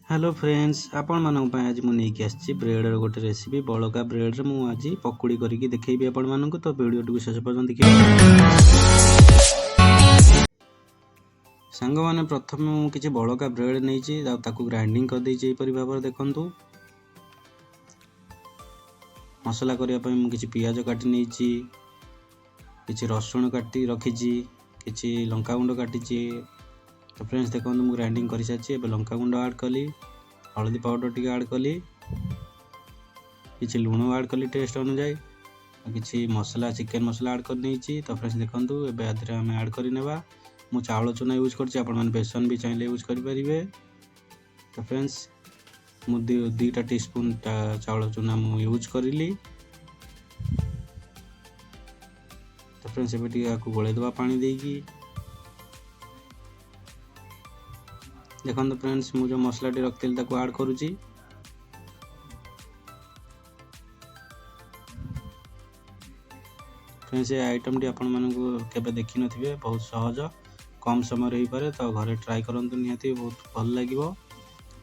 Hello friends, आपण मानक आज मुझे नहीं आसी ब्रेड गोटे रेसिपी बड़का ब्रेड रे आज पकोड़ी करके देखी आपण मानक। तो वीडियो टी शेष पर्यटन देखिए। सांग मैंने प्रथम किसी बड़का ब्रेड नहीं ग्राइंडिंग कर देपर भाव देखु। मसला करने किसी पियाज काटी नहीं, किसी रसुण काटी रखी, किसी लंका गुंड काटी। तो फ्रेंड्स देखो मुझे ग्राइंडिंग कर सारी। लंका गुंड ऐड कली, हल्दी पाउडर टी ऐड कली, किसी लुण ऐड कली टेस्ट अनुजाई, किसी मसला चिकेन मसला ऐड कर नहीं। तो फ्रेंड्स देखो एवं आम ऐड करवा। मु चाउल चूना यूज कर बेसन भी चाहिए यूज करें। तो फ्रेंड्स मु 2 टीस्पून चाउल चूना मु यूज करी। तो फ्रेंड्स एवं गोले दवा पानी देकी। देखो फ्रेंड्स मु जो मसला टी रखी ऐड करुँची। फ्रेंड्स ये आइटम टी आपण मानकु केबे देखि नथिबे, बहुत सहज कम समय रही पारे। तो घरे ट्राई करंतु, निहाती बहुत भल लागिवो।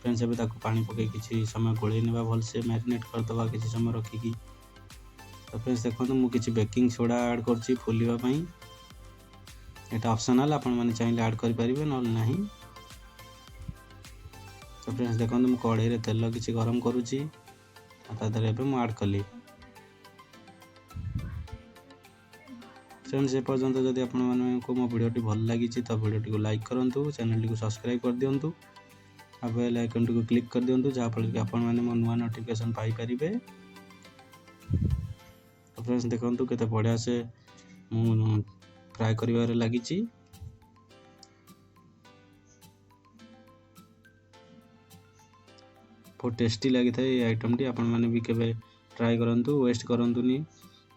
फ्रेंड्स एबे ताकू पानी पके किछि समय गोळे नेबा, भल से मैरिनेट कर दवा किछि समय रखिकी। तो फ्रेंड्स देखो मु किछि बेकिंग सोडा ऐड करछि फुलिबा पई। एटा ऑप्शनल, आपण माने चाहिले ऐड करि परिबे न नाही। तो फ्रेंड्स देखो मु कढ़ाई रे तेल किछि गरम करुछि, ता देरे एबे मु ऐड कली। फ्रेंड्स ए पर्यंत जदि आपण मानको मो वीडियो टी भल लागि तो वीडियो टी को लाइक करंतु, चैनल टी को सब्सक्राइब कर दियंतु, आ बेल आइकन टी को क्लिक कर दियंतु, जहा फल कि आपण माने मो नुवा नोटिफिकेशन पाई परिबे। तो फ्रेंड्स देखंतु केते बढ़िया से मु फ्राई करिवारे लागिछि। बहुत टेस्टी लगी था ये आइटम टी। आपण माने भी केबे ट्राई करंतु, वेस्ट करंतुनी।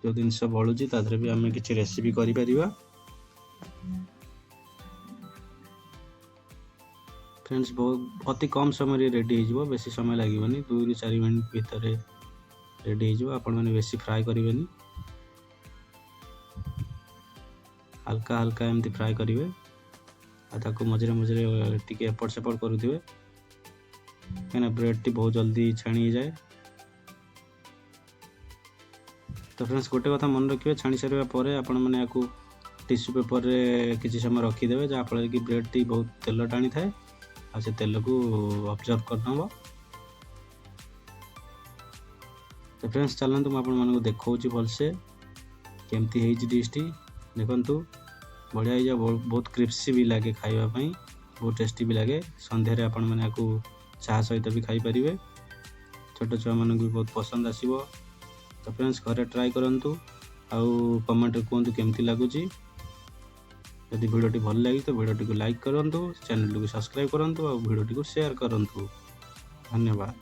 जो जिनस बलुची तादरे भी आम किसी रेसिपी करि परिबा। फ्रेंड्स बहुत अति कम समय रेडी हो, बेसी समय लगे 2 ରୁ 4 मिनट भीतर रेडी हो। आपण माने बेसी फ्राई करेंगे, हल्का हल्का एमती फ्राई करेंगे। ताको मझे मझे टिके एपट सेपट करुवे, कहीं ब्रेड टी बहुत जल्दी छाणी जाए। तो फ्रेंड्स गोटे कथा मन रखिए, छाणी सारा पर आपण मैंने आपको टिश्यू पेपर रे किसी समय रखीदे, जहाँफल कि ब्रेड टी बहुत तेल टाणी थाए, आ से तेल को ऑब्जर्व करनब। तो फ्रेंड्स चलते मुझे देखा भलसे केमती है डिश टी। देखु बढ़िया ही बहुत क्रिस्पी भी लगे खावाई, बहुत टेस्टी भी लगे। संध्यारे आपण मैंने आपको चाह सहित भी खाई पारिबे। छोट छुआ मानक भी बहुत पसंद आसीबो। तो फ्रेंड्स घरे ट्राई करंतु, आउ कमेंट कहतु केमती लगुची। यदि वीडियो टी भल लगी तो वीडियो टी को लाइक करंतु, चैनल टी को सब्सक्राइब करंतु, और वीडियो टी को शेयर करंतु। धन्यवाद।